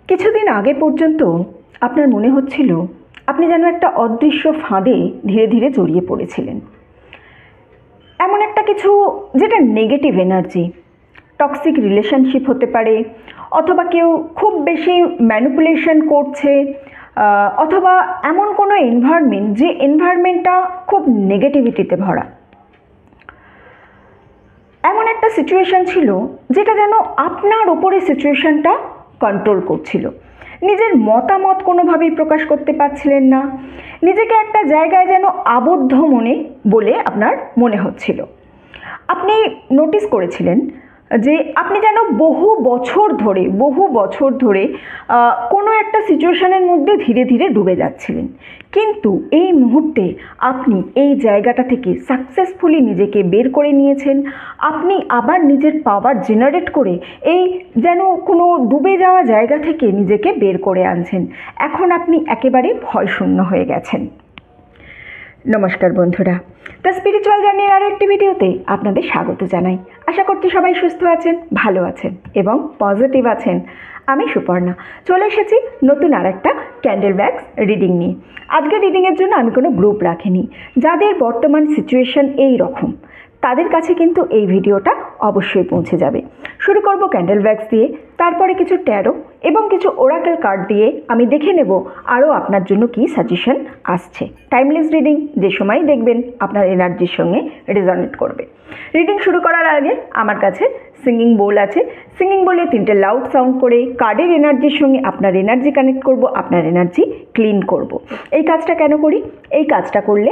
কিছুদিন আগে পর্যন্ত আপনার মনে হচ্ছিল আপনি যেন একটা অদৃশ্য ফাঁদে ধীরে ধীরে জড়িয়ে পড়েছিলেন। এমন একটা কিছু যেটা নেগেটিভ এনার্জি, টক্সিক রিলেশনশিপ হতে পারে, অথবা কেউ খুব বেশি ম্যানিপুলেশন করছে, অথবা এমন কোনো এনভায়রনমেন্ট যে এনভায়রনমেন্টটা খুব নেগেটিভিটিতে ভরা। এমন একটা সিচুয়েশন ছিল যেটা যেন আপনার ওপরে সিচুয়েশনটা কন্ট্রোল করছিল। নিজের মতামত কোনোভাবেই প্রকাশ করতে পারছিলেন না, নিজেকে একটা জায়গায় যেন আবদ্ধ বলে আপনার মনে হচ্ছিল। আপনি নোটিস করেছিলেন যে আপনি যেন বহু বছর ধরে কোনো একটা সিচুয়েশনের মধ্যে ধীরে ধীরে ডুবে যাচ্ছিলেন, কিন্তু এই মুহূর্তে আপনি এই জায়গাটা থেকে সাকসেসফুলি নিজেকে বের করে নিয়েছেন। আপনি আবার নিজের পাওয়ার জেনারেট করে এই যেন কোনো ডুবে যাওয়া জায়গা থেকে নিজেকে বের করে আনছেন। এখন আপনি একেবারে ভয়শূন্য হয়ে গেছেন। নমস্কার বন্ধুরা, দ্য স্পিরিচুয়াল জার্নির আরও একটি ভিডিওতে আপনাদের স্বাগত জানাই। আশা করছি সবাই সুস্থ আছেন, ভালো আছেন এবং পজিটিভ আছেন। আমি সুপর্ণা চলে এসেছি নতুন আর একটা ক্যান্ডেল ব্যাগস রিডিং নিয়ে। আজকের রিডিংয়ের জন্য আমি কোনো গ্রুপ রাখিনি। যাদের বর্তমান সিচুয়েশন এই রকম তাদের কাছে কিন্তু এই ভিডিওটা অবশ্যই পৌঁছে যাবে। শুরু করব ক্যান্ডেল ব্যাগস দিয়ে, তারপরে কিছু ট্যারো এবং কিছু ওরাকেল কার্ড দিয়ে আমি দেখে নেব আরও আপনার জন্য কী সাজেশন আসছে। টাইমলেস রিডিং, যে সময় দেখবেন আপনার এনার্জির সঙ্গে রেজনেট করবে। রিডিং শুরু করার আগে আমার কাছে সিঙ্গিং বোল আছে। সিঙ্গিং বোলে 3টে লাউড সাউন্ড করে কার্ডের এনার্জির সঙ্গে আপনার এনার্জি কানেক্ট করব, আপনার এনার্জি ক্লিন করব। এই কাজটা কেন করি? এই কাজটা করলে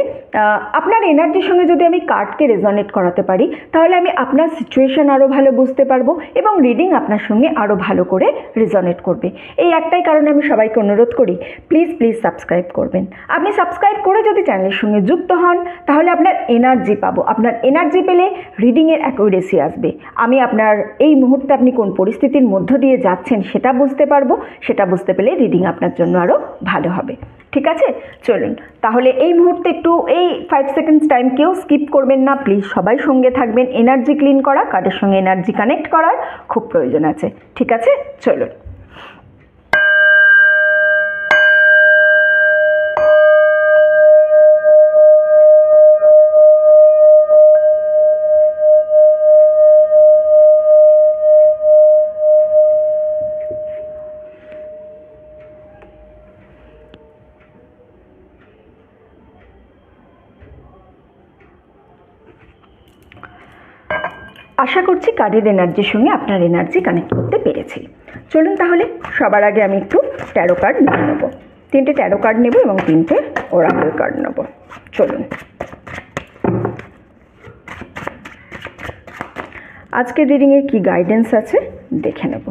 আপনার এনার্জির সঙ্গে যদি আমি কার্ডকে রেজনেট করাতে পারি তাহলে আমি আপনার সিচুয়েশন আরও ভালো বুঝতে পারবো এবং রিডিং আপনার সঙ্গে আরও ভালো করে রেজনেট করবে। এই একটাই কারণে আমি সবাইকে অনুরোধ করি, প্লিজ সাবস্ক্রাইব করবেন। আপনি সাবস্ক্রাইব করে যদি চ্যানেলের সঙ্গে যুক্ত হন তাহলে আপনার এনার্জি পাবো। আপনার এনার্জি পেলে রিডিংয়ের অ্যাকুরেসি আসবে। আমি আপনার এই মুহূর্তে আপনি কোন পরিস্থিতির মধ্য দিয়ে যাচ্ছেন সেটা বুঝতে পারবো। সেটা বুঝতে পেলে রিডিং আপনার জন্য আরও ভালো হবে। ঠিক আছে, চলুন তাহলে এই মুহূর্তে একটু এই 5 সেকেন্ডস টাইম কেউ স্কিপ করবেন না, প্লিজ সবাই সঙ্গে থাকবেন। এনার্জি ক্লিন করা, কার্ডের সঙ্গে এনার্জি কানেক্ট করার খুব প্রয়োজন আছে। ঠিক আছে, চলুন। আশা করছি কার্ডের এনার্জির সঙ্গে আপনার এনার্জি কানেক্ট করতে পেরেছি। চলুন তাহলে সবার আগে আমি একটু ট্যারো কার্ড নিয়ে নেব। 3টে ট্যারো কার্ড নেব এবং 3টে ওরাকেল কার্ড নেব। চলুন, আজকের রিডিংয়ে কি গাইডেন্স আছে দেখে নেব।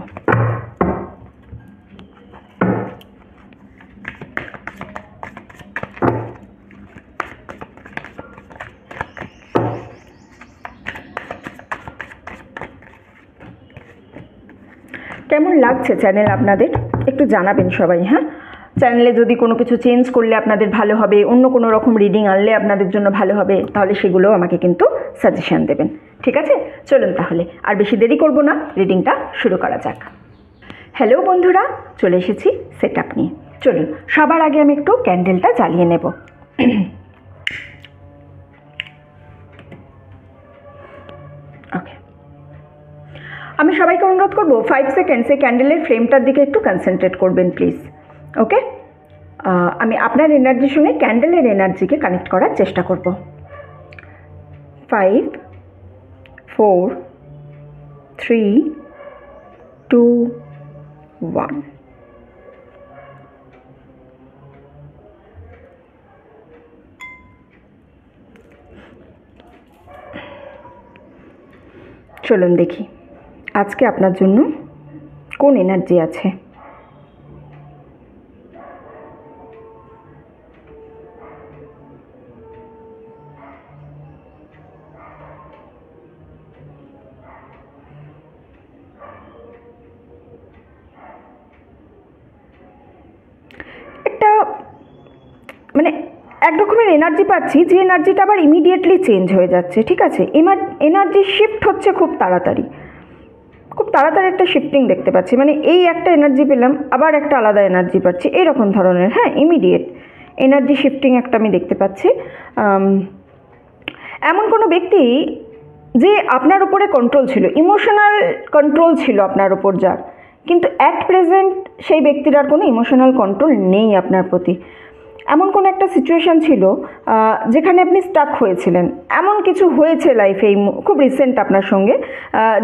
কেমন লাগছে চ্যানেল আপনাদের একটু জানাবেন সবাই। হ্যাঁ, চ্যানেলে যদি কোনো কিছু চেঞ্জ করলে আপনাদের ভালো হবে, অন্য কোনো রকম রিডিং আনলে আপনাদের জন্য ভালো হবে, তাহলে সেগুলোও আমাকে কিন্তু সাজেশন দেবেন। ঠিক আছে, চলুন তাহলে আর বেশি দেরি করব না, রিডিংটা শুরু করা যাক। হ্যালো বন্ধুরা, চলে এসেছি সেট আপ নিয়ে। চলুন সবার আগে আমি একটু ক্যান্ডেলটা জ্বালিয়ে নেব। ওকে, আমি সবাইকে অনুরোধ করবো 5 সেকেন্ডস এই ক্যান্ডেলের ফ্লেমটার দিকে একটু কনসেন্ট্রেট করবেন প্লিজ। ওকে, আমি আপনার এনার্জির সঙ্গে ক্যান্ডেলের এনার্জিকে কানেক্ট করার চেষ্টা করব। 5 4 3 2 1। চলুন দেখি আজকে আপনার জন্য কোন এনার্জি আছে। একটা মানে এক রকমের এনার্জি পাচ্ছি, যে এনার্জিটা আবার ইমিডিয়েটলি চেঞ্জ হয়ে যাচ্ছে। ঠিক আছে, এনার্জি শিফট হচ্ছে খুব তাড়াতাড়ি, খুব তাড়াতাড়ি একটা শিফটিং দেখতে পাচ্ছি, মানে এই একটা এনার্জি পেলাম আবার একটা আলাদা এনার্জি পাচ্ছি, এইরকম ধরনের, হ্যাঁ, ইমিডিয়েট এনার্জি শিফটিং একটা আমি দেখতে পাচ্ছি। এমন কোনো ব্যক্তি যে আপনার উপরে কন্ট্রোল ছিল, ইমোশনাল কন্ট্রোল ছিল আপনার উপর যার, কিন্তু অ্যাট প্রেজেন্ট সেই ব্যক্তির আর কোনো ইমোশনাল কন্ট্রোল নেই আপনার প্রতি। এমন কোনো একটা সিচুয়েশান ছিল যেখানে আপনি স্টাক হয়েছিলেন, এমন কিছু হয়েছে লাইফে খুব রিসেন্ট আপনার সঙ্গে,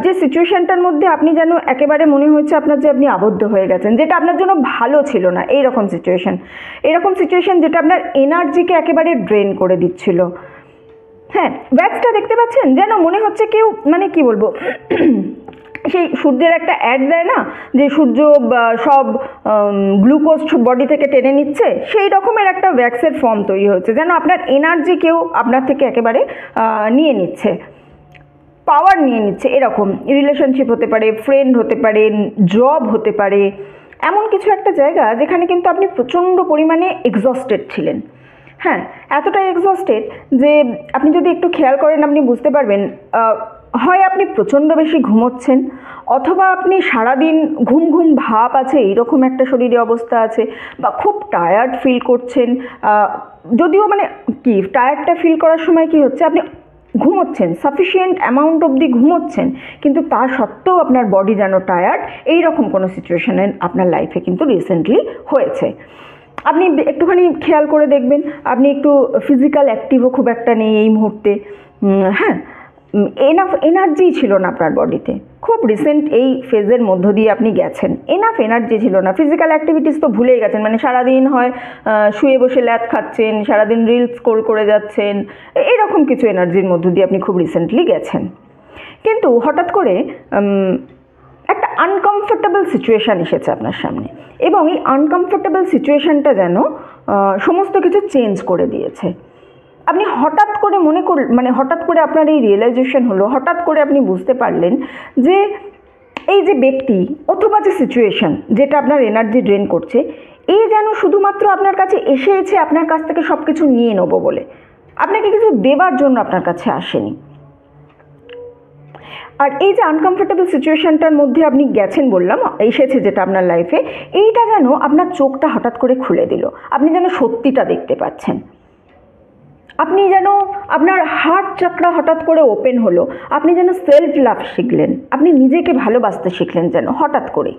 যে সিচুয়েশানটার মধ্যে আপনি যেন একেবারে মনে হয়েছে আপনার যে আপনি আবদ্ধ হয়ে গেছেন, যেটা আপনার জন্য ভালো ছিল না, এইরকম সিচুয়েশান যেটা আপনার এনার্জিকে একেবারে ড্রেন করে দিচ্ছিল। হ্যাঁ, ব্যাগসটা দেখতে পাচ্ছেন, যেন মনে হচ্ছে কেউ, মানে কি বলবো, সেই সূর্যের একটা অ্যাড দেয় না, যে সূর্য সব গ্লুকোজ বডি থেকে টেনে নিচ্ছে, সেই রকমের একটা ভ্যাক্সের ফর্ম তৈরি হচ্ছে, যেন আপনার এনার্জি কেউ আপনার থেকে একেবারে নিয়ে নিচ্ছে, পাওয়ার নিয়ে নিচ্ছে। এরকম রিলেশনশিপ হতে পারে, ফ্রেন্ড হতে পারে, জব হতে পারে, এমন কিছু একটা জায়গা যেখানে কিন্তু আপনি প্রচণ্ড পরিমাণে এক্সস্টেড ছিলেন। হ্যাঁ, এতটাই এক্সস্টেড যে আপনি যদি একটু খেয়াল করেন আপনি বুঝতে পারবেন, হয় আপনি প্রচণ্ড বেশি ঘুমোচ্ছেন, অথবা আপনি সারাদিন ঘুম ঘুম ভাব আছে, এইরকম একটা শরীরে অবস্থা আছে, বা খুব টায়ার্ড ফিল করছেন। যদিও মানে কি, টায়ার্ডটা ফিল করার সময় কি হচ্ছে, আপনি ঘুমোচ্ছেন, সাফিসিয়েন্ট অ্যামাউন্ট অবধি ঘুমোচ্ছেন, কিন্তু তা সত্ত্বেও আপনার বডি যেন টায়ার্ড, এইরকম কোনো সিচুয়েশানে আপনার লাইফে কিন্তু রিসেন্টলি হয়েছে। আপনি একটুখানি খেয়াল করে দেখবেন, আপনি একটু ফিজিক্যাল অ্যাক্টিভও খুব একটা নেই এই মুহূর্তে। হ্যাঁ, এনাফ এনার্জি ছিল না আপনার বডিতে, খুব রিসেন্ট এই ফেজের মধ্য দিয়ে আপনি গেছেন, এনাফ এনার্জি ছিল না। ফিজিক্যাল অ্যাক্টিভিটিস তো ভুলেই গেছেন, মানে সারাদিন হয় শুয়ে বসে ল্যাদ খাচ্ছেন, সারাদিন রিলস স্ক্রল করে যাচ্ছেন, এরকম কিছু এনার্জির মধ্য দিয়ে আপনি খুব রিসেন্টলি গেছেন। কিন্তু হঠাৎ করে একটা আনকমফোর্টেবল সিচুয়েশান এসেছে আপনার সামনে, এবং এই আনকমফোর্টেবল সিচুয়েশানটা যেন সমস্ত কিছু চেঞ্জ করে দিয়েছে। আপনি হঠাৎ করে হঠাৎ করে আপনার এই রিয়েলাইজেশন হলো, হঠাৎ করে আপনি বুঝতে পারলেন যে এই যে ব্যক্তি অথবা যে সিচুয়েশান যেটা আপনার এনার্জি ড্রেন করছে, এই যেন শুধুমাত্র আপনার কাছে এসেছে আপনার কাছ থেকে সব কিছু নিয়ে নেবো বলে, আপনাকে কিছু দেবার জন্য আপনার কাছে আসেনি। আর এই যে আনকমফোর্টেবল সিচুয়েশানটার মধ্যে আপনি গেছেন বললাম, এসেছে যেটা আপনার লাইফে, এইটা যেন আপনার চোখটা হঠাৎ করে খুলে দিল, আপনি যেন সত্যিটা দেখতে পাচ্ছেন, আপনি যেন আপনার হার্ট চাকরা হঠাৎ করে ওপেন হলো, আপনি যেন সেলফ লাভ শিখলেন, আপনি নিজেকে ভালোবাসতে শিখলেন যেন হঠাৎ করে।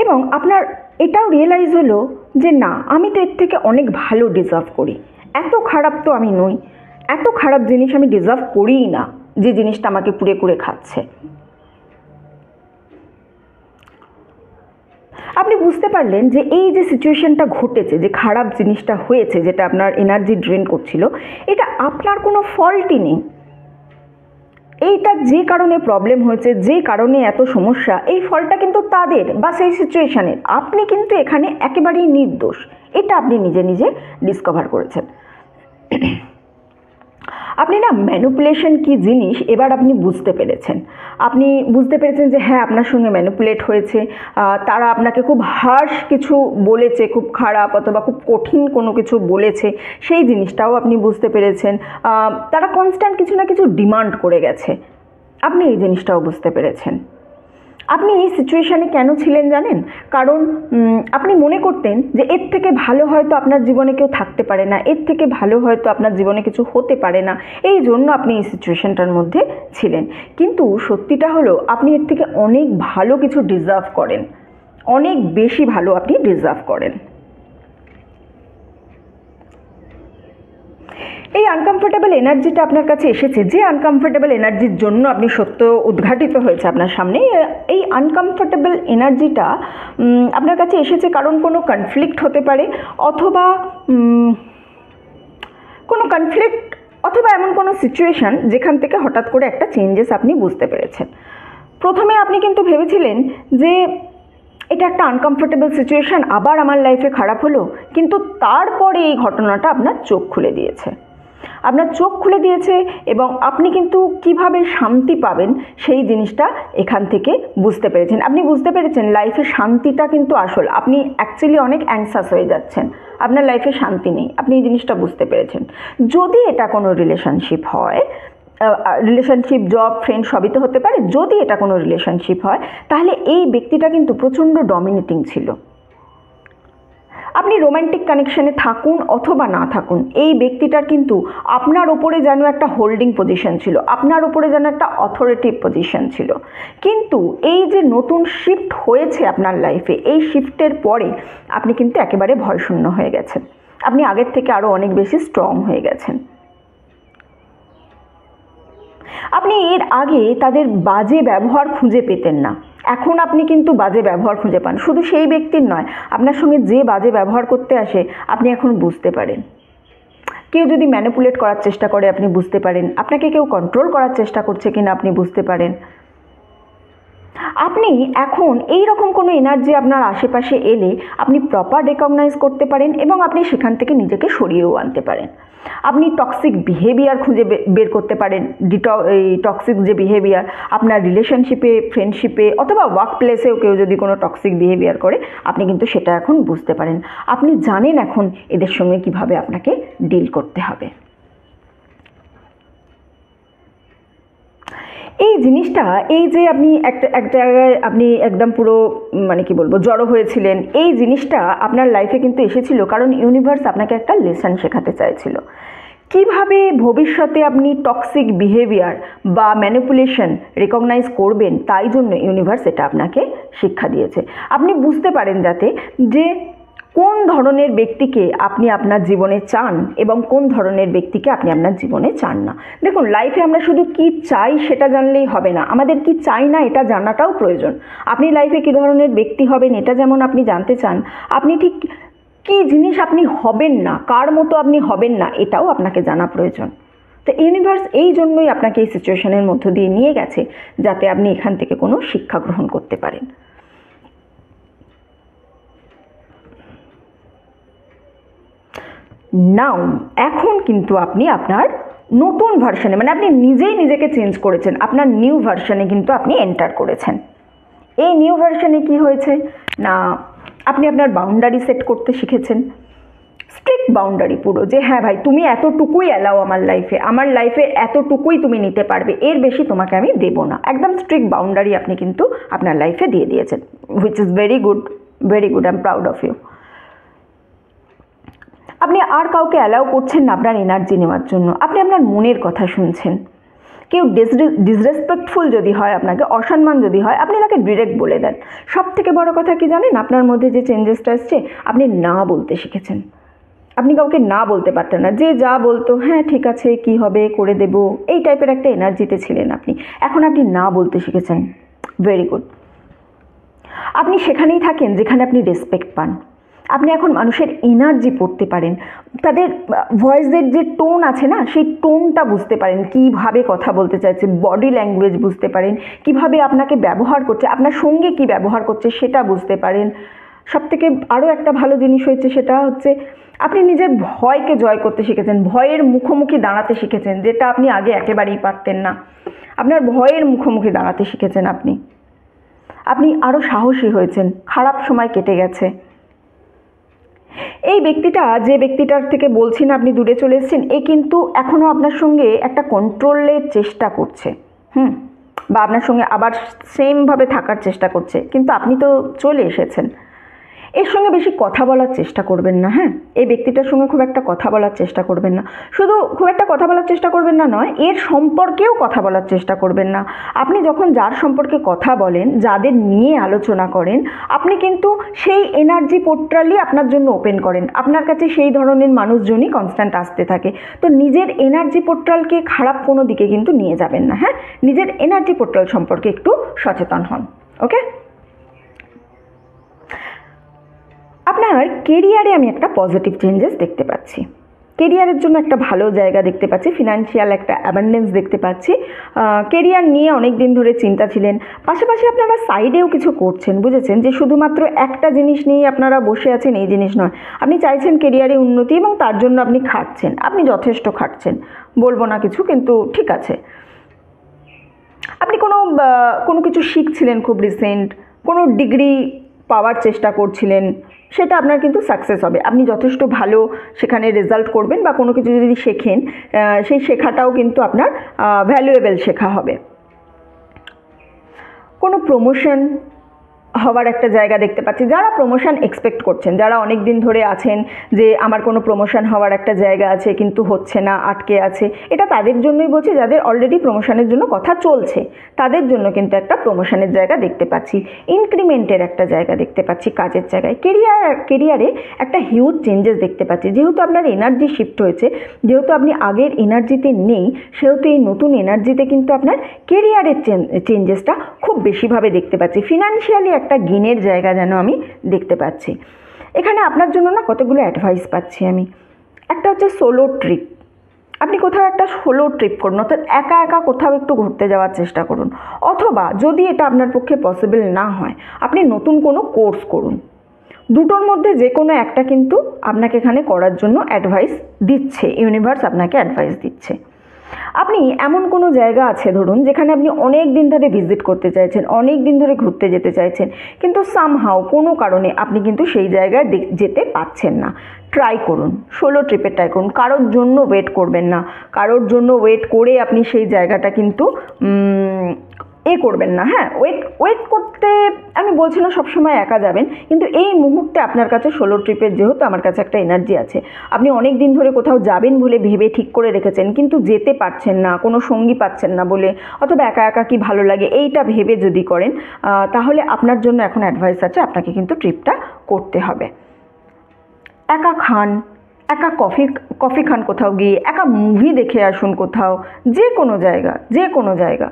এবং আপনার এটাও রিয়েলাইজ হলো যে না, আমি তো এর থেকে অনেক ভালো ডিজার্ভ করি, এত খারাপ তো আমি নই, এত খারাপ জিনিস আমি ডিজার্ভ করিই না, যে জিনিসটা আমাকে কুড়ে কুড়ে খাচ্ছে। আপনি বুঝতে পারলেন যে এই যে সিচুয়েশনটা ঘটেছে, যে খারাপ জিনিসটা হয়েছে, যেটা আপনার এনার্জি ড্রেন করছিল, এটা আপনার কোনো ফল্টই নেই। এইটা যে কারণে প্রবলেম হয়েছে, যে কারণে এত সমস্যা, এই ফলটা কিন্তু তাদের বা সেই সিচুয়েশানের, আপনি কিন্তু এখানে একেবারেই নির্দোষ। এটা আপনি নিজে নিজে ডিসকভার করেছেন। আপনি না ম্যানিপুলেশন কী জিনিস এবার আপনি বুঝতে পেরেছেন। আপনি বুঝতে পেরেছেন যে হ্যাঁ, আপনার সঙ্গে ম্যানিপুলেট হয়েছে, তারা আপনাকে খুব হার্শ কিছু বলেছে, খুব খারাপ অথবা খুব কঠিন কোনো কিছু বলেছে, সেই জিনিসটাও আপনি বুঝতে পেরেছেন। তারা কনস্ট্যান্ট কিছু না কিছু ডিমান্ড করে গেছে, আপনি এই জিনিসটাও বুঝতে পেরেছেন। আপনি এই সিচুয়েশানে কেন ছিলেন জানেন? কারণ আপনি মনে করতেন যে এর থেকে ভালো হয়তো আপনার জীবনে কেউ থাকতে পারে না, এর থেকে ভালো হয়তো আপনার জীবনে কিছু হতে পারে না, এই জন্য আপনি এই সিচুয়েশানটার মধ্যে ছিলেন। কিন্তু সত্যিটা হলো আপনি এর থেকে অনেক ভালো কিছু ডিজার্ভ করেন, অনেক বেশি ভালো আপনি ডিজার্ভ করেন। এই আনকমফোর্টেবল এনার্জিটা আপনার কাছে এসেছে, যে আনকমফোর্টেবল এনার্জির জন্য আপনি সত্য উদ্ঘাটিত হয়েছে আপনার সামনে, এই আনকমফোর্টেবল এনার্জিটা আপনার কাছে এসেছে কারণ কোনো কনফ্লিক্ট হতে পারে, অথবা কোনো কনফ্লিক্ট, অথবা এমন কোনো সিচুয়েশান যেখান থেকে হঠাৎ করে একটা চেঞ্জেস আপনি বুঝতে পেরেছেন। প্রথমে আপনি কিন্তু ভেবেছিলেন যে এটা একটা আনকমফোর্টেবল সিচুয়েশান, আবার আমার লাইফে খারাপ হলো, কিন্তু তারপরে এই ঘটনাটা আপনার চোখ খুলে দিয়েছে, এবং আপনি কিন্তু কিভাবে শান্তি পাবেন সেই জিনিসটা এখান থেকে বুঝতে পেরেছেন। আপনি বুঝতে পেরেছেন লাইফে শান্তিটা কিন্তু আসল। আপনি অ্যাকচুয়ালি অনেক অ্যাংসাস হয়ে যাচ্ছেন, আপনার লাইফে শান্তি নেই, আপনি এই জিনিসটা বুঝতে পেরেছেন। যদি এটা কোনো রিলেশনশিপ হয়, রিলেশনশিপ, জব, ফ্রেন্ড সবই তো হতে পারে। যদি এটা কোনো রিলেশনশিপ হয় তাহলে এই ব্যক্তিটা কিন্তু প্রচণ্ড ডমিনেটিং ছিল। আপনি রোম্যান্টিক কানেকশানে থাকুন অথবা না থাকুন, এই ব্যক্তিটার কিন্তু আপনার ওপরে যেন একটা হোল্ডিং পজিশন ছিল, আপনার ওপরে যেন একটা অথরিটিভ পজিশন ছিল। কিন্তু এই যে নতুন শিফট হয়েছে আপনার লাইফে, এই শিফটের পরে আপনি কিন্তু একেবারে ভয়শূন্য হয়ে গেছেন। আপনি আগের থেকে আরও অনেক বেশি স্ট্রং হয়ে গেছেন। আপনি এর আগে তাদের বাজে ব্যবহার খুঁজে পেতেন না, এখন আপনি কিন্তু বাজে ব্যবহার খুঁজে পান। শুধু সেই ব্যক্তির নয়, আপনার সঙ্গে যে বাজে ব্যবহার করতে আসে আপনি এখন বুঝতে পারেন। কেউ যদি ম্যানিপুলেট করার চেষ্টা করে আপনি বুঝতে পারেন, আপনাকে কেউ কন্ট্রোল করার চেষ্টা করছে কিনা আপনি বুঝতে পারেন। আপনি এখন এই রকম কোনো এনার্জি আপনার আশেপাশে এলে আপনি প্রপার রেকগনাইজ করতে পারেন এবং আপনি সেখান থেকে নিজেকে সরিয়েও আনতে পারেন। আপনি টক্সিক বিহেভিয়ার খুঁজে বের করতে পারেন। এই টক্সিক যে বিহেভিয়ার আপনার রিলেশনশিপে, ফ্রেন্ডশিপে অথবা ওয়ার্ক প্লেসেও কেউ যদি কোনো টক্সিক বিহেভিয়ার করে আপনি কিন্তু সেটা এখন বুঝতে পারেন। আপনি জানেন এখন এদের সঙ্গে কিভাবে আপনাকে ডিল করতে হবে। এই জিনিসটা, এই যে আপনি এক জায়গায় আপনি একদম পুরো মানে কি বলবো জড়ো হয়েছিলেন, এই জিনিসটা আপনার লাইফে কিন্তু এসেছিল কারণ ইউনিভার্স আপনাকে একটা লেসন শেখাতে চাইছিল। কিভাবে ভবিষ্যতে আপনি টক্সিক বিহেভিয়ার বা ম্যানিপুলেশন রেকগনাইজ করবেন, তাই জন্য ইউনিভার্স এটা আপনাকে শিক্ষা দিয়েছে। আপনি বুঝতে পারেন যাতে যে কোন ধরনের ব্যক্তিকে আপনি আপনার জীবনে চান এবং কোন ধরনের ব্যক্তিকে আপনি আপনার জীবনে চান না। দেখুন, লাইফে আমরা শুধু কি চাই সেটা জানলেই হবে না, আমাদের কি চাই না এটা জানাটাও প্রয়োজন। আপনি লাইফে কী ধরনের ব্যক্তি হবেন এটা যেমন আপনি জানতে চান, আপনি ঠিক কী জিনিস আপনি হবেন না, কার মতো আপনি হবেন না, এটাও আপনাকে জানা প্রয়োজন। তো ইউনিভার্স এই জন্যই আপনাকে এই সিচুয়েশনের মধ্য দিয়ে নিয়ে গেছে যাতে আপনি এখান থেকে কোনো শিক্ষা গ্রহণ করতে পারেন। নাও এখন কিন্তু আপনি আপনার নতুন ভার্সনে, মানে আপনি নিজেই নিজেকে চেঞ্জ করেছেন, আপনার নিউ ভার্সনে কিন্তু আপনি এন্টার করেছেন। এই নিউ ভার্সনে কি হয়েছে না, আপনি আপনার বাউন্ডারি সেট করতে শিখেছেন। স্ট্রিক্ট বাউন্ডারি পুরো, যে হ্যাঁ ভাই তুমি এতটুকুই অ্যালাও আমার লাইফে এতটুকুই তুমি নিতে পারবে, এর বেশি তোমাকে আমি দেবো না। একদম স্ট্রিক্ট বাউন্ডারি আপনি কিন্তু আপনার লাইফে দিয়ে দিয়েছেন, which is very good, very good, I am proud of you. আপনি আর কাউকে অ্যালাউ করছেন না আপনার এনার্জি নেওয়ার জন্য, আপনি আপনার মনের কথা শুনছেন। কেউ ডিসরেসপেক্টফুল যদি হয়, আপনাকে অসম্মান যদি হয়, আপনি তাকে ডিরেক্ট বলে দেন। সব থেকে বড় কথা কি জানেন, আপনার মধ্যে যে চেঞ্জেসটা এসছে, আপনি না বলতে শিখেছেন। আপনি কাউকে না বলতে পারতেন না, যে যা বলতো হ্যাঁ ঠিক আছে কি হবে করে দেব, এই টাইপের একটা এনার্জিতে ছিলেন আপনি। এখন আপনি না বলতে শিখেছেন, ভেরি গুড। আপনি সেখানেই থাকেন যেখানে আপনি রেসপেক্ট পান। আপনি এখন মানুষের এনার্জি পড়তে পারেন, তাদের ভয়েসের যে টোন আছে না, সেই টোনটা বুঝতে পারেন, কীভাবে কথা বলতে চাইছে, বডি ল্যাঙ্গুয়েজ বুঝতে পারেন, কিভাবে আপনাকে ব্যবহার করছে, আপনার সঙ্গে কি ব্যবহার করছে সেটা বুঝতে পারেন। সবথেকে আরও একটা ভালো জিনিস হয়েছে, সেটা হচ্ছে আপনি নিজের ভয়কে জয় করতে শিখেছেন, ভয়ের মুখোমুখি দাঁড়াতে শিখেছেন, যেটা আপনি আগে একেবারেই পারতেন না। আপনার ভয়ের মুখোমুখি দাঁড়াতে শিখেছেন আপনি আরও সাহসী হয়েছেন, খারাপ সময় কেটে গেছে। এই ব্যক্তিটা, যে ব্যক্তিটার থেকে বলছি না আপনি দূরে চলে এসেছেন, এ কিন্তু এখনও আপনার সঙ্গে একটা কন্ট্রোলের চেষ্টা করছে, বা আপনার সঙ্গে আবার সেমভাবে থাকার চেষ্টা করছে, কিন্তু আপনি তো চলে এসেছেন। এর সঙ্গে বেশি কথা বলার চেষ্টা করবেন না। হ্যাঁ, এই ব্যক্তিটার সঙ্গে খুব একটা কথা বলার চেষ্টা করবেন না। শুধু খুব একটা কথা বলার চেষ্টা করবেন না নয়, এর সম্পর্কেও কথা বলার চেষ্টা করবেন না। আপনি যখন যার সম্পর্কে কথা বলেন, যাদের নিয়ে আলোচনা করেন, আপনি কিন্তু সেই এনার্জি পোর্টালই আপনার জন্য ওপেন করেন। আপনার কাছে সেই ধরনের মানুষজনই কনস্ট্যান্ট আসতে থাকে। তো নিজের এনার্জি পোর্টালকে খারাপ কোনো দিকে কিন্তু নিয়ে যাবেন না। হ্যাঁ, নিজের এনার্জি পোর্টাল সম্পর্কে একটু সচেতন হন। ওকে, আপনার কেরিয়ারে আমি একটা পজিটিভ চেঞ্জেস দেখতে পাচ্ছি, কেরিয়ারের জন্য একটা ভালো জায়গা দেখতে পাচ্ছি, ফিনান্সিয়াল একটা অ্যাবান্ডেন্স দেখতে পাচ্ছি। কেরিয়ার নিয়ে অনেক দিন ধরে চিন্তা ছিলেন, পাশাপাশি আপনারা সাইডেও কিছু করছেন, বুঝেছেন যে শুধুমাত্র একটা জিনিস নিয়েই আপনারা বসে আছেন এই জিনিস নয়। আপনি চাইছেন কেরিয়ারে উন্নতি এবং তার জন্য আপনি খাটছেন, আপনি যথেষ্ট খাটছেন, বলবো না কিছু, কিন্তু ঠিক আছে। আপনি কোনো কিছু শিখছিলেন খুব রিসেন্ট, কোনো ডিগ্রি পাওয়ার চেষ্টা করছিলেন, সেটা আপনার কিন্তু সাকসেস হবে। আপনি যথেষ্ট ভালো সেখানে রেজাল্ট করবেন, বা কোনো কিছু যদি শেখেন সেই শেখাটাও কিন্তু আপনার ভ্যালুয়েবল শেখা হবে। কোনো প্রমোশন হওয়ার একটা জায়গা দেখতে পাচ্ছি। যারা প্রমোশন এক্সপেক্ট করছেন, যারা অনেক দিন ধরে আছেন যে আমার কোনো প্রমোশন হওয়ার একটা জায়গা আছে কিন্তু হচ্ছে না, আটকে আছে, এটা তাদের জন্যই বলছি যাদের অলরেডি প্রমোশনের জন্য কথা চলছে, তাদের জন্য কিন্তু একটা প্রমোশনের জায়গা দেখতে পাচ্ছি। ইনক্রিমেন্টের একটা জায়গা দেখতে পাচ্ছি কাজের জায়গায়। কেরিয়ারে একটা হিউজ চেঞ্জেস দেখতে পাচ্ছি। যেহেতু আপনার এনার্জি শিফট হয়েছে, যেহেতু আপনি আগের এনার্জিতে নেই, সেহেতু এই নতুন এনার্জিতে কিন্তু আপনার কেরিয়ারের চেঞ্জেসটা খুব বেশিভাবে দেখতে পাচ্ছি। ফিনান্সিয়ালি একটা গেনের জায়গা যেন আমি দেখতে পাচ্ছি। এখানে আপনার জন্য না কতগুলো অ্যাডভাইস পাচ্ছি আমি। একটা হচ্ছে সোলো ট্রিপ। আপনি কোথাও একটা সোলো ট্রিপ করুন, অর্থাৎ একা একা কোথাও একটু ঘুরতে যাওয়ার চেষ্টা করুন। অথবা যদি এটা আপনার পক্ষে পসিবল না হয়, আপনি নতুন কোনো কোর্স করুন। দুটোর মধ্যে যে কোনো একটা কিন্তু আপনাকে এখানে করার জন্য অ্যাডভাইস দিচ্ছে, ইউনিভার্স আপনাকে অ্যাডভাইস দিচ্ছে। আপনি এমন কোনো জায়গা আছে ধরুন যেখানে আপনি অনেক দিন ধরে ভিজিট করতে চাইছেন, অনেক দিন ধরে ঘুরতে যেতে চাইছেন, কিন্তু সামহাও কোনো কারণে আপনি কিন্তু সেই জায়গায় যেতে পারছেন না। ট্রাই করুন, সোলো ট্রিপে ট্রাই করুন। কারোর জন্য ওয়েট করবেন না, কারোর জন্য ওয়েট করে আপনি সেই জায়গাটা কিন্তু করবেন না। হ্যাঁ, ওয়েট করতে আমি বলছি না সবসময় একা যাবেন, কিন্তু এই মুহূর্তে আপনার কাছে সোলো ট্রিপের যেহেতু আমার কাছে একটা এনার্জি আছে, আপনি অনেক দিন ধরে কোথাও যাবেন বলে ভেবে ঠিক করে রেখেছেন, কিন্তু যেতে পারছেন না, কোনো সঙ্গী পাচ্ছেন না বলে, অথবা একা একা কি ভালো লাগে এইটা ভেবে যদি করেন, তাহলে আপনার জন্য এখন অ্যাডভাইস আছে, আপনাকে কিন্তু ট্রিপটা করতে হবে। একা খান, একা কফি খান কোথাও গিয়ে, একা মুভি দেখে আসুন কোথাও, যে কোনো জায়গা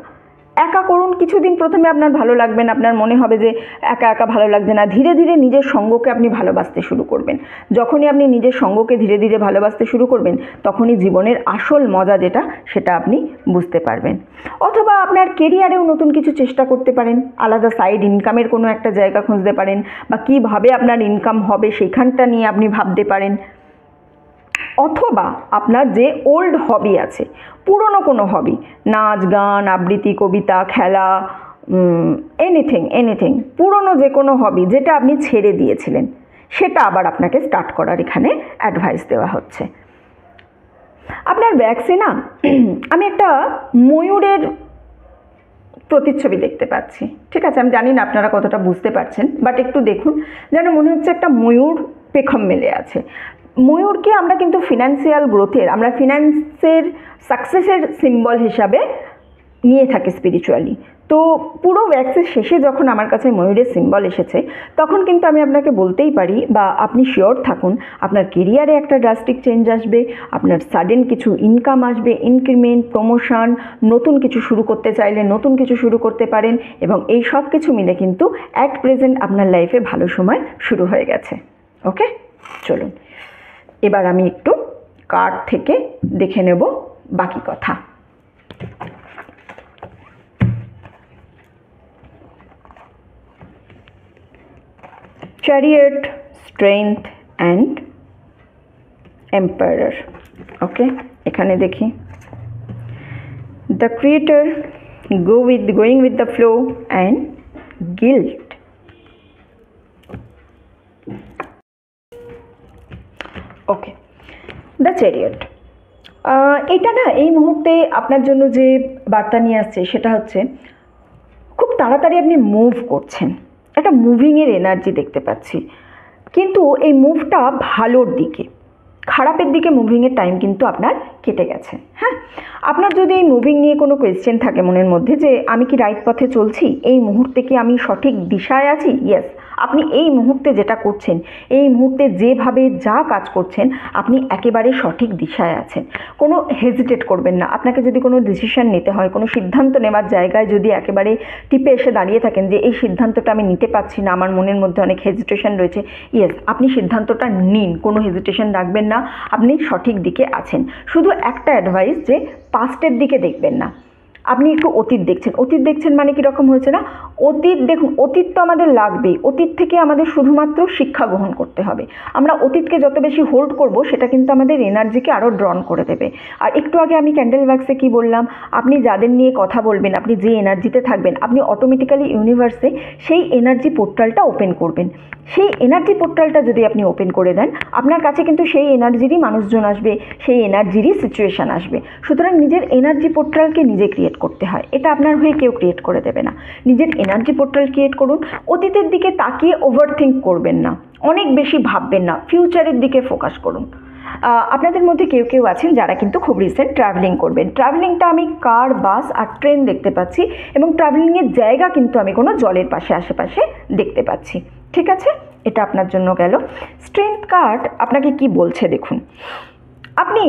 একা করুন। কিছুদিন প্রথমে আপনার ভালো লাগবে না, আপনার মনে হবে যে একা একা ভালো লাগছে না। ধীরে ধীরে নিজের সঙ্গকে আপনি ভালোবাসতে শুরু করবেন। যখনই আপনি নিজের সঙ্গকে ধীরে ধীরে ভালোবাসতে শুরু করবেন, তখনই জীবনের আসল মজা যেটা, সেটা আপনি বুঝতে পারবেন। অথবা আপনার কেরিয়ারেও নতুন কিছু চেষ্টা করতে পারেন, আলাদা সাইড ইনকামের কোনো একটা জায়গা খুঁজতে পারেন, বা কীভাবে আপনার ইনকাম হবে সেখানটা নিয়ে আপনি ভাবতে পারেন। অথবা আপনার যে ওল্ড হবি আছে, পুরনো কোনো হবি, নাচ গান, আবৃত্তি, কবিতা, খেলা, এনিথিং, পুরনো যে কোনো হবি যেটা আপনি ছেড়ে দিয়েছিলেন, সেটা আবার আপনাকে স্টার্ট করার এখানে অ্যাডভাইস দেওয়া হচ্ছে। আপনার ব্যাগসে না আমি একটা ময়ূরের প্রতিচ্ছবি দেখতে পাচ্ছি। ঠিক আছে, আমি জানি না আপনারা কতটা বুঝতে পারছেন, বাট একটু দেখুন, যেন মনে হচ্ছে একটা ময়ূর পেখম মেলে আছে। ময়ূরকে আমরা কিন্তু ফিনান্সিয়াল গ্রোথের, আমরা ফিনান্সের সাকসেসের সিম্বল হিসাবে নিয়ে থাকি স্পিরিচুয়ালি। তো পুরো ওয়্যাক্সের শেষে যখন আমার কাছে ময়ূরের সিম্বল এসেছে, তখন কিন্তু আমি আপনাকে বলতেই পারি, বা আপনি শিওর থাকুন, আপনার কেরিয়ারে একটা ড্রাস্টিক চেঞ্জ আসবে, আপনার সাডেন কিছু ইনকাম আসবে, ইনক্রিমেন্ট, প্রমোশন, নতুন কিছু শুরু করতে চাইলে নতুন কিছু শুরু করতে পারেন, এবং এই সব কিছু মিলে কিন্তু অ্যাট প্রেজেন্ট আপনার লাইফে ভালো সময় শুরু হয়ে গেছে। ওকে, চলুন এবার আমি একটু কার্ড থেকে দেখে নেব বাকি কথা। Chariot, strength and empire. Okay, এখানে দেখি the creator, going with the flow and guilt. Okay, the chariot, এটা না এই মুহূর্তে আপনার জন্য যে বার্তা নিয়ে আসছে সেটা হচ্ছে খুব তাড়াতাড়ি আপনি মুভ করছেন, একটা মুভিংয়ের এনার্জি দেখতে পাচ্ছি, কিন্তু এই মুভটা ভালোর দিকে, খারাপের দিকে মুভিংয়ের টাইম কিন্তু আপনার কেটে গেছে। হ্যাঁ, আপনার যদি এই মুভিং নিয়ে কোনো কোয়েশ্চেন থাকে মনের মধ্যে যে আমি কি রাইট পথে চলছি, এই মুহূর্তে কি আমি সঠিক দিশায় আছি, ইয়েস, আপনি এই মুহূর্তে যেটা করছেন, এই মুহূর্তে যেভাবে যা কাজ করছেন, আপনি একেবারে সঠিক দিশায় আছেন। কোনো হেজিটেট করবেন না। আপনাকে যদি কোনো ডিসিশন নিতে হয়, কোনো সিদ্ধান্ত নেওয়ার জায়গায় যদি একেবারে টিপে এসে দাঁড়িয়ে থাকেন যে এই সিদ্ধান্তটা আমি নিতে পারছি না, আমার মনের মধ্যে অনেক হেজিটেশন রয়েছে, ইয়েস, আপনি সিদ্ধান্তটা নিন, কোনো হেজিটেশন রাখবেন না, আপনি সঠিক দিকে আছেন। শুধু একটা অ্যাডভাইস যে পাস্টের দিকে দেখবেন না, আপনি একটু অতীত দেখছেন। অতীত দেখছেন মানে কীরকম হয়েছে না, অতীত দেখুন, অতীত তো আমাদের লাগবেই, অতীত থেকে আমাদের শুধুমাত্র শিক্ষা গ্রহণ করতে হবে। আমরা অতীতকে যত বেশি হোল্ড করব সেটা কিন্তু আমাদের এনার্জিকে আরও ড্রন করে দেবে। আর একটু আগে আমি ক্যান্ডেল ওয়াক্সে কী বললাম, আপনি যাদের নিয়ে কথা বলবেন, আপনি যে এনার্জিতে থাকবেন, আপনি অটোমেটিক্যালি ইউনিভার্সে সেই এনার্জি পোর্টালটা ওপেন করবেন। সেই এনার্জি পোর্টালটা যদি আপনি ওপেন করে দেন, আপনার কাছে কিন্তু সেই এনার্জিরই মানুষজন আসবে, সেই এনার্জিরই সিচুয়েশান আসবে। সুতরাং নিজের এনার্জি পোর্টালকে নিজে ক্রিয়েট করতে হয়, এটা আপনার হয়ে কেউ ক্রিয়েট করে দেবে না। নিজের এনার্জি পোর্টাল ক্রিয়েট করুন। অতীতের দিকে তাকিয়ে ওভারথিঙ্ক করবেন না, অনেক বেশি ভাববেন না, ফিউচারের দিকে ফোকাস করুন। আপনাদের মধ্যে কেউ কেউ আছেন যারা কিন্তু খুব রিসেন্ট ট্রাভেলিং করবেন। ট্রাভেলিংটা আমি কার, বাস আর ট্রেন দেখতে পাচ্ছি, এবং ট্রাভেলিংয়ের জায়গা কিন্তু আমি কোনো জলের পাশে আশেপাশে দেখতে পাচ্ছি। ঠিক আছে, এটা আপনার জন্য গেল। স্ট্রেংথ কার্ড আপনাকে কি বলছে দেখুন। আপনি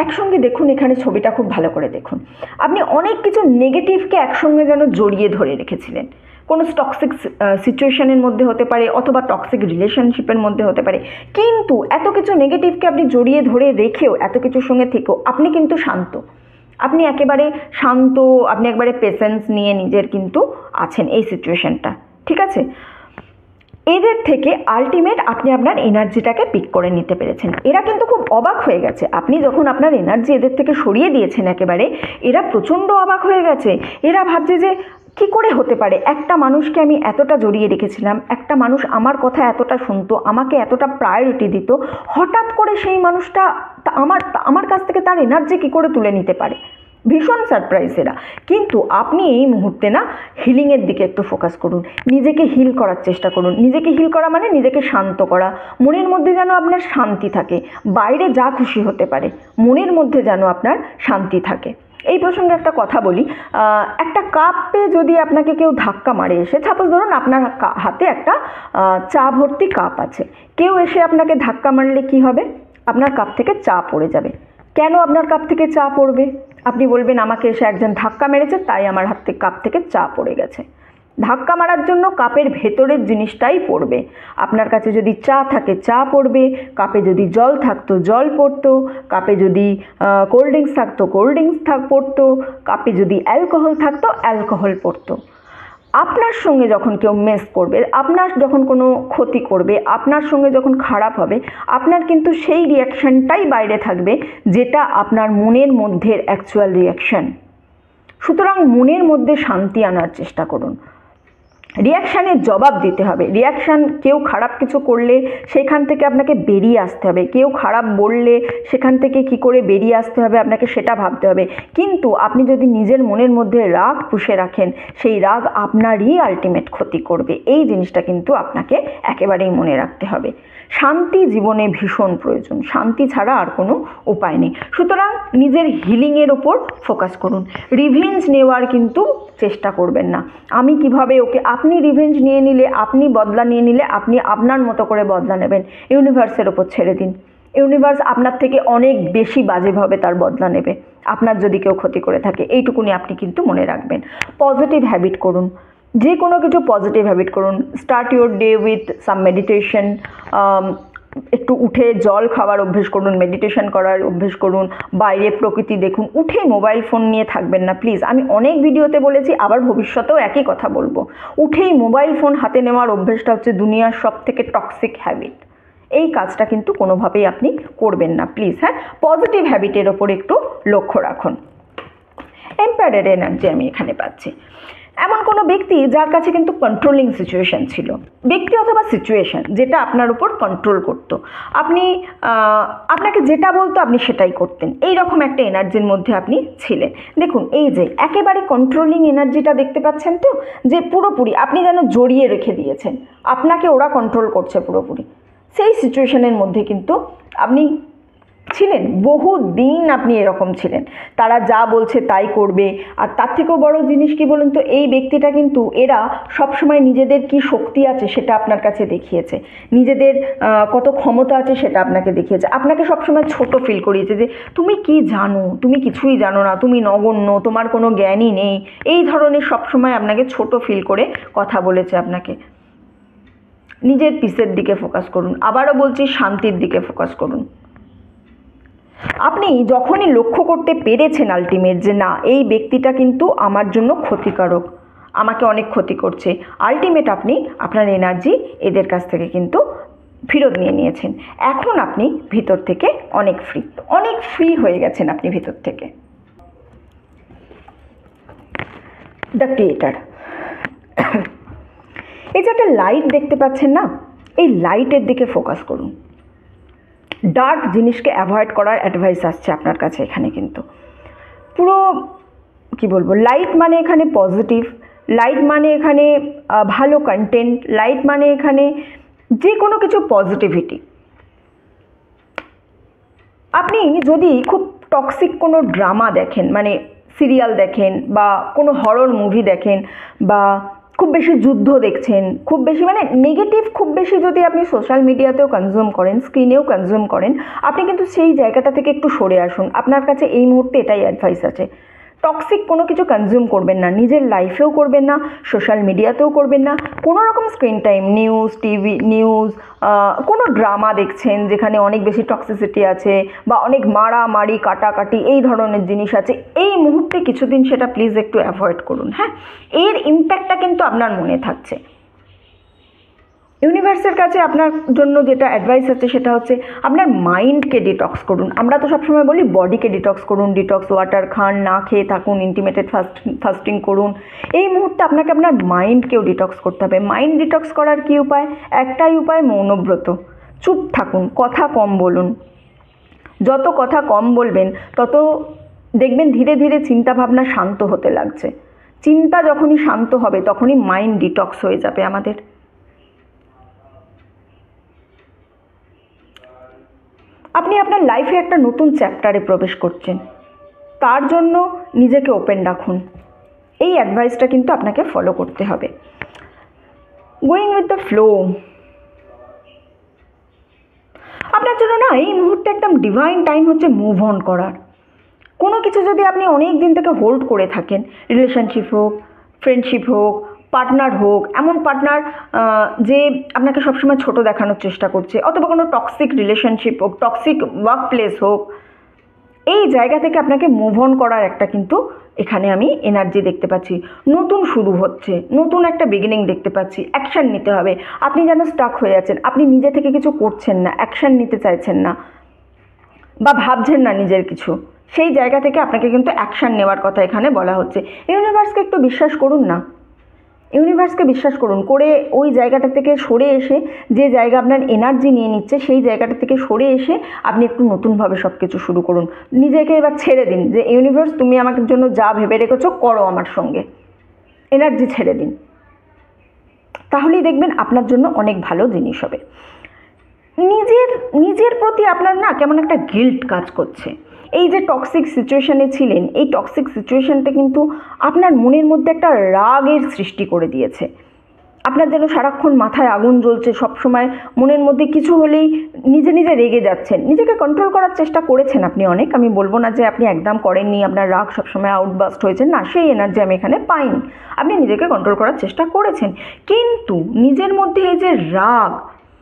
একসঙ্গে দেখুন, এখানে ছবিটা খুব ভালো করে দেখুন। আপনি অনেক কিছু নেগেটিভকে একসঙ্গে যেন জড়িয়ে ধরে রেখেছিলেন। কোনো টক্সিক সিচুয়েশনের মধ্যে হতে পারে, অথবা টক্সিক রিলেশনশিপের মধ্যে হতে পারে, কিন্তু এত কিছু নেগেটিভকে আপনি জড়িয়ে ধরে রেখেও, এত কিছুর সঙ্গে থেকেও আপনি কিন্তু শান্ত, আপনি একেবারে শান্ত, আপনি একবারে পেশেন্স নিয়ে নিজের কিন্তু আছেন এই সিচুয়েশনটা। ঠিক আছে, এদের থেকে আলটিমেট আপনি আপনার এনার্জিটাকে পিক করে নিতে পেরেছেন। এরা কিন্তু খুব অবাক হয়ে গেছে, আপনি যখন আপনার এনার্জি এদের থেকে সরিয়ে দিয়েছেন একেবারে, এরা প্রচণ্ড অবাক হয়ে গেছে। এরা ভাবছে যে কি করে হতে পারে, একটা মানুষকে আমি এতটা জড়িয়ে রেখেছিলাম, একটা মানুষ আমার কথা এতটা শুনতো, আমাকে এতটা প্রায়োরিটি দিত, হঠাৎ করে সেই মানুষটা আমার কাছ থেকে তার এনার্জি কী করে তুলে নিতে পারে। ভীষণ সারপ্রাইজ এরা। কিন্তু আপনি এই মুহূর্তে না হিলিংয়ের দিকে একটু ফোকাস করুন, নিজেকে হিল করার চেষ্টা করুন। নিজেকে হিল করা মানে নিজেকে শান্ত করা, মনের মধ্যে যেন আপনার শান্তি থাকে। বাইরে যা খুশি হতে পারে, মনের মধ্যে যেন আপনার শান্তি থাকে। এই প্রসঙ্গে একটা কথা বলি, একটা কাপে যদি আপনাকে কেউ ধাক্কা মারে এসে, সাপোজ ধরুন আপনার হাতে একটা চা ভর্তি কাপ আছে, কেউ এসে আপনাকে ধাক্কা মারলে কি হবে, আপনার কাপ থেকে চা পড়ে যাবে। কেন আপনার কাপ থেকে চা পড়বে? আপনি বলবেন আমাকে এসে একজন ধাক্কা মেরেছে, তাই আমার হাত থেকে কাপ থেকে চা পড়ে গেছে। ধাক্কা মারার জন্য কাপের ভেতরের জিনিসটাই পড়বে। আপনার কাছে যদি চা থাকে চা পড়বে, কাপে যদি জল থাকতো জল পড়তো, কাপে যদি কোল্ড ড্রিঙ্কস থাকতো কোল্ড ড্রিঙ্কস পড়তো, কাপে যদি অ্যালকোহল থাকতো অ্যালকোহল পড়তো। আপনার সঙ্গে যখন কেউ মেস করবে, আপনার যখন কোনো ক্ষতি করবে, আপনার সঙ্গে যখন খারাপ হবে, আপনার কিন্তু সেই রিয়াকশানটাই বাইরে থাকবে, যেটা আপনার মনের মধ্যের অ্যাকচুয়াল রিয়াকশান। সুতরাং মনের মধ্যে শান্তি আনার চেষ্টা করুন। রিয়াকশানের জবাব দিতে হবে। রিয়াকশান, কেউ খারাপ কিছু করলে সেখান থেকে আপনাকে বেরিয়ে আসতে হবে, কেউ খারাপ বললে সেখান থেকে কি করে বেরিয়ে আসতে হবে আপনাকে সেটা ভাবতে হবে। কিন্তু আপনি যদি নিজের মনের মধ্যে রাগ পুষে রাখেন, সেই রাগ আপনারই আলটিমেট ক্ষতি করবে। এই জিনিসটা কিন্তু আপনাকে একেবারেই মনে রাখতে হবে। শান্তি জীবনে ভীষণ প্রয়োজন, শান্তি ছাড়া আর কোনো উপায় নেই। সুতরাং নিজের হিলিংয়ের ওপর ফোকাস করুন। রিভেঞ্জ নেওয়ার কিন্তু চেষ্টা করবেন না, আমি কিভাবে ওকে, আপনি রিভেঞ্জ নিয়ে নিলে, আপনি বদলা নিয়ে নিলে, আপনি আপনার মতো করে বদলা নেবেন, ইউনিভার্সের ওপর ছেড়ে দিন। ইউনিভার্স আপনার থেকে অনেক বেশি বাজেভাবে তার বদলা নেবে আপনার যদি কেউ ক্ষতি করে থাকে। এইটুকুনি আপনি কিন্তু মনে রাখবেন। পজিটিভ হ্যাবিট করুন, যে কোনো কিছু পজিটিভ হ্যাবিট করুন। Start your day with some meditation, একটু উঠে জল খাওয়ার অভ্যেস করুন, মেডিটেশন করার অভ্যেস করুন, বাইরে প্রকৃতি দেখুন। উঠে মোবাইল ফোন নিয়ে থাকবেন না প্লিজ। আমি অনেক ভিডিওতে বলেছি, আবার ভবিষ্যতেও একই কথা বলবো। উঠেই মোবাইল ফোন হাতে নেওয়ার অভ্যেসটা হচ্ছে দুনিয়ার সব থেকে টক্সিক হ্যাবিট। এই কাজটা কিন্তু কোনোভাবেই আপনি করবেন না প্লিজ। হ্যাঁ, পজিটিভ হ্যাবিটের ওপর একটু লক্ষ্য রাখুন। এম্পায়ারের এনার্জি আমি এখানে পাচ্ছি। এমন কোনো ব্যক্তি যার কাছে কিন্তু কন্ট্রোলিং সিচুয়েশন ছিল, ব্যক্তি অথবা সিচুয়েশন যেটা আপনার উপর কন্ট্রোল করত, আপনাকে যেটা বলতো আপনি সেটাই করতেন, এই রকম একটা এনার্জির মধ্যে আপনি ছিলেন। দেখুন, এই যে একেবারে কন্ট্রোলিং এনার্জিটা দেখতে পাচ্ছেন তো, যে পুরোপুরি আপনি যেন জড়িয়ে রেখে দিয়েছেন, আপনাকে ওরা কন্ট্রোল করছে পুরোপুরি। সেই সিচুয়েশনের মধ্যে কিন্তু আপনি ছিলেন, বহু দিন আপনি এরকম ছিলেন। তারা যা বলছে তাই করবে। আর তার থেকেও বড় জিনিস কি বলুন তো, এই ব্যক্তিটা কিন্তু, এরা সবসময় নিজেদের কি শক্তি আছে সেটা আপনার কাছে দেখিয়েছে, নিজেদের কত ক্ষমতা আছে সেটা আপনাকে দেখিয়েছে। আপনাকে সবসময় ছোট ফিল করিয়েছে, যে তুমি কি জানো, তুমি কিছুই জানো না, তুমি নগণ্য, তোমার কোনো জ্ঞানই নেই, এই ধরনের সবসময় আপনাকে ছোট ফিল করে কথা বলেছে আপনাকে। নিজের পিসের দিকে ফোকাস করুন। আবারও বলছি, শান্তির দিকে ফোকাস করুন। আপনি যখনই লক্ষ্য করতে পেরেছেন আলটিমেট যে না এই ব্যক্তিটা কিন্তু আমার জন্য ক্ষতিকারক, আমাকে অনেক ক্ষতি করছে, আলটিমেট আপনি আপনার এনার্জি এদের কাছ থেকে কিন্তু ফেরত নিয়ে নিয়েছেন। এখন আপনি ভিতর থেকে অনেক ফ্রি হয়ে গেছেন আপনি ভিতর থেকে। দ্য ক্রিয়েটার, এই যে একটা লাইট দেখতে পাচ্ছেন না, এই লাইটের দিকে ফোকাস করুন। ডার্ক জিনিসকে অ্যাভয়েড করার অ্যাডভাইস আসছে আপনার কাছে এখানে। কিন্তু পুরো কি বলবো, লাইট মানে এখানে পজিটিভ, লাইট মানে এখানে ভালো কন্টেন্ট, লাইট মানে এখানে যে কোনো কিছু পজিটিভিটি। আপনি যদি খুব টক্সিক কোনো ড্রামা দেখেন, মানে সিরিয়াল দেখেন বা কোনো হরর মুভি দেখেন বা খুব বেশি যুদ্ধ দেখছেন, খুব বেশি মানে নেগেটিভ খুব বেশি যদি আপনি সোশ্যাল মিডিয়াতেও কনজিউম করেন, স্ক্রিনেও কনজিউম করেন, আপনি কিন্তু সেই জায়গাটা থেকে একটু সরে আসুন। আপনার কাছে এই মুহূর্তে এটাই অ্যাডভাইস আছে। টক্সিক কোনো কিছু কনজিউম করবেন না, নিজের লাইফেও করবেন না, সোশ্যাল মিডিয়াতেও করবেন না। কোনো রকম screen time, news, TV news, কোনো ড্রামা দেখছেন যেখানে অনেক বেশি টক্সিসিটি আছে বা অনেক মারামারি কাটাকাটি এই ধরনের জিনিস আছে, এই মুহূর্তে কিছুদিন সেটা প্লিজ একটু অ্যাভয়েড করুন। হ্যাঁ, এর ইম্প্যাক্টটা কিন্তু আপনার মনে থাকছে। ইউনিভার্সের কাছে আপনার জন্য যেটা অ্যাডভাইস আছে সেটা হচ্ছে আপনার মাইন্ডকে ডিটক্স করুন। আমরা তো সবসময় বলি বডিকে ডিটক্স করুন, ডিটক্স ওয়াটার খান, না খেয়ে থাকুন, ইন্টিমেটেড ফাস্টিং করুন। এই মুহূর্তে আপনাকে আপনার মাইন্ডকেও ডিটক্স করতে হবে। মাইন্ড ডিটক্স করার কী উপায়? একটাই উপায়, মৌনব্রত। চুপ থাকুন, কথা কম বলুন। যত কথা কম বলবেন তত দেখবেন ধীরে ধীরে চিন্তাভাবনা শান্ত হতে লাগছে। চিন্তা যখনই শান্ত হবে তখনই মাইন্ড ডিটক্স হয়ে যাবে আমাদের। আপনি আপনার লাইফে একটা নতুন চ্যাপ্টারে প্রবেশ করছেন, তার জন্য নিজেকে ওপেন রাখুন। এই অ্যাডভাইসটা কিন্তু আপনাকে ফলো করতে হবে। গোয়িং উইথ দ্য ফ্লো, আপনার জন্য না এই মুহূর্তে একদম ডিভাইন টাইম হচ্ছে মুভ অন করার। কোনো কিছু যদি আপনি অনেক দিন থেকে হোল্ড করে থাকেন, রিলেশনশিপ হোক, ফ্রেন্ডশিপ হোক, পার্টনার হোক, এমন পার্টনার যে আপনাকে সবসময় ছোট দেখানোর চেষ্টা করছে, অথবা কোনো টক্সিক রিলেশনশিপ হোক, টক্সিক ওয়ার্ক প্লেস হোক, এই জায়গা থেকে আপনাকে মুভ অন করার একটা কিন্তু এখানে আমি এনার্জি দেখতে পাচ্ছি। নতুন শুরু হচ্ছে, নতুন একটা বিগিনিং দেখতে পাচ্ছি। অ্যাকশান নিতে হবে। আপনি যেন স্টাক হয়ে আছেন, আপনি নিজে থেকে কিছু করছেন না, অ্যাকশান নিতে চাইছেন না বা ভাবছেন না নিজের কিছু, সেই জায়গা থেকে আপনাকে কিন্তু অ্যাকশান নেওয়ার কথা এখানে বলা হচ্ছে। ইউনিভার্সকে একটু বিশ্বাস করুন না, ইউনিভার্সকে বিশ্বাস করুন। করে ওই জায়গাটা থেকে সরে এসে, যে জায়গা আপনার এনার্জি নিয়ে নিচ্ছে সেই জায়গাটা থেকে সরে এসে আপনি একটু নতুনভাবে সব কিছু শুরু করুন। নিজেকে এবার ছেড়ে দিন যে ইউনিভার্স তুমি আমাকে জন্য যা ভেবে রেখেছো করো আমার সঙ্গে, এনার্জি ছেড়ে দিন। তাহলেই দেখবেন আপনার জন্য অনেক ভালো জিনিস হবে। নিজের প্রতি আপনার না কেমন একটা গিল্ট কাজ করছে। এই যে টক্সিক সিচুয়েশানে ছিলেন, এই টক্সিক সিচুয়েশানটা কিন্তু আপনার মনের মধ্যে একটা রাগের সৃষ্টি করে দিয়েছে। আপনার যেন সারাক্ষণ মাথায় আগুন জ্বলছে, সবসময় মনের মধ্যে কিছু হলেই নিজে নিজে রেগে যাচ্ছেন। নিজেকে কন্ট্রোল করার চেষ্টা করেছেন আপনি অনেক, আমি বলবো না যে আপনি একদম করেননি, আপনার রাগ সবসময় আউটবাস্ট হয়েছে, না, সেই এনার্জি আমি এখানে পাইনি। আপনি নিজেকে কন্ট্রোল করার চেষ্টা করেছেন, কিন্তু নিজের মধ্যে এই যে রাগ,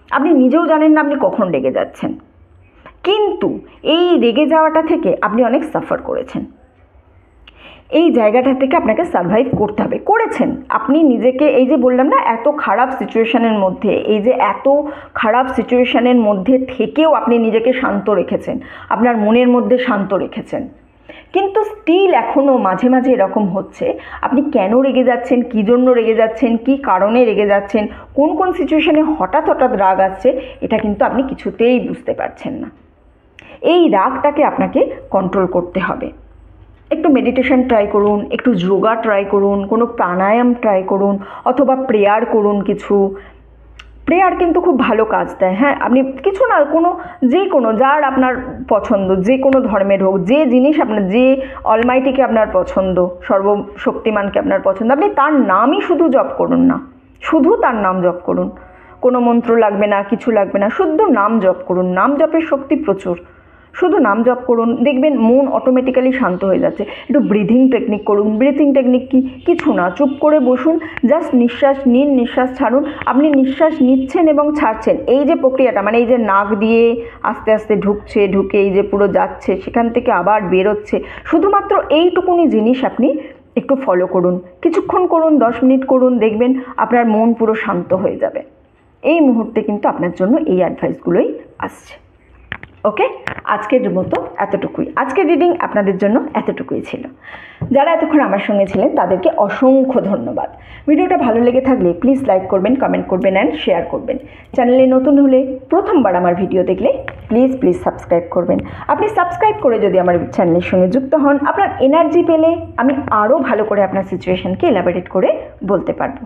আপনি নিজেও জানেন না আপনি কখন রেগে যাচ্ছেন, কিন্তু এই রেগে যাওয়াটা থেকে আপনি অনেক সাফার করেছেন। এই জায়গাটা থেকে আপনাকে সারভাইভ করতে হবে, করেছেন আপনি নিজেকে। এই যে বললাম না, এত খারাপ সিচুয়েশানের মধ্যে, এই যে এত খারাপ সিচুয়েশানের মধ্যে থেকেও আপনি নিজেকে শান্ত রেখেছেন, আপনার মনের মধ্যে শান্ত রেখেছেন, কিন্তু স্টিল এখনও মাঝে মাঝে এরকম হচ্ছে। আপনি কেন রেগে যাচ্ছেন, কী জন্য রেগে যাচ্ছেন, কী কারণে রেগে যাচ্ছেন, কোন কোন সিচুয়েশানে হঠাৎ হঠাৎ রাগ আসছে, এটা কিন্তু আপনি কিছুতেই বুঝতে পারছেন না। এই রাগটাকে আপনাকে কন্ট্রোল করতে হবে। একটু মেডিটেশন ট্রাই করুন, একটু যোগা ট্রাই করুন, কোনো প্রাণায়াম ট্রাই করুন, অথবা প্রেয়ার করুন কিছু। প্রেয়ার কিন্তু খুব ভালো কাজ দেয়। হ্যাঁ, আপনি কিছু না, যে কোনো যার আপনার পছন্দ, যে কোনো ধর্মের হোক, যে জিনিস আপনার, যে অলমাইটিকে আপনার পছন্দ, সর্বশক্তিমানকে আপনার পছন্দ, আপনি তার নামই শুধু জপ করুন না, শুধু তার নাম জপ করুন। কোনো মন্ত্র লাগবে না, কিছু লাগবে না, শুদ্ধ নাম জপ করুন। নাম জপের শক্তি প্রচুর। শুধু নাম জপ করুন, দেখবেন মন অটোমেটিক্যালি শান্ত হয়ে যাচ্ছে। একটু ব্রিথিং টেকনিক করুন। ব্রিথিং টেকনিক কি? কিছু না, চুপ করে বসুন, জাস্ট নিঃশ্বাস নিন, নিঃশ্বাস ছাড়ুন। আপনি নিঃশ্বাস নিচ্ছেন এবং ছাড়ছেন, এই যে প্রক্রিয়াটা, মানে এই যে নাক দিয়ে আস্তে আস্তে ঢুকছে, ঢুকে এই যে পুরো যাচ্ছে, সেখান থেকে আবার বেরোচ্ছে, শুধুমাত্র এইটুকুনি জিনিস আপনি একটু ফলো করুন। কিছুক্ষণ করুন, 10 মিনিট করুন, দেখবেন আপনার মন পুরো শান্ত হয়ে যাবে। এই মুহূর্তে কিন্তু আপনার জন্য এই অ্যাডভাইসগুলোই আসছে। ওকে, আজকের মতো এতটুকুই। আজকের রিডিং আপনাদের জন্য এতটুকুই ছিল। যারা এতক্ষণ আমার সঙ্গে ছিলেন তাদেরকে অসংখ্য ধন্যবাদ। ভিডিওটা ভালো লেগে থাকলে প্লিজ লাইক করবেন, কমেন্ট করবেন অ্যান্ড শেয়ার করবেন। চ্যানেলে নতুন হলে, প্রথমবার আমার ভিডিও দেখলে প্লিজ সাবস্ক্রাইব করবেন। আপনি সাবস্ক্রাইব করে যদি আমার চ্যানেলের সঙ্গে যুক্ত হন, আপনার এনার্জি পেলে আমি আরও ভালো করে আপনার সিচুয়েশনকে এলাবোরেট করে বলতে পারবো।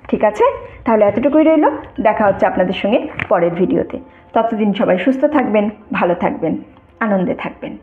ঠিক আছে, তাহলে এতটুকুই রইল। দেখা হচ্ছে আপনাদের সঙ্গে পরের ভিডিওতে। ততদিন সবাই সুস্থ থাকবেন, ভালো থাকবেন, আনন্দে থাকবেন।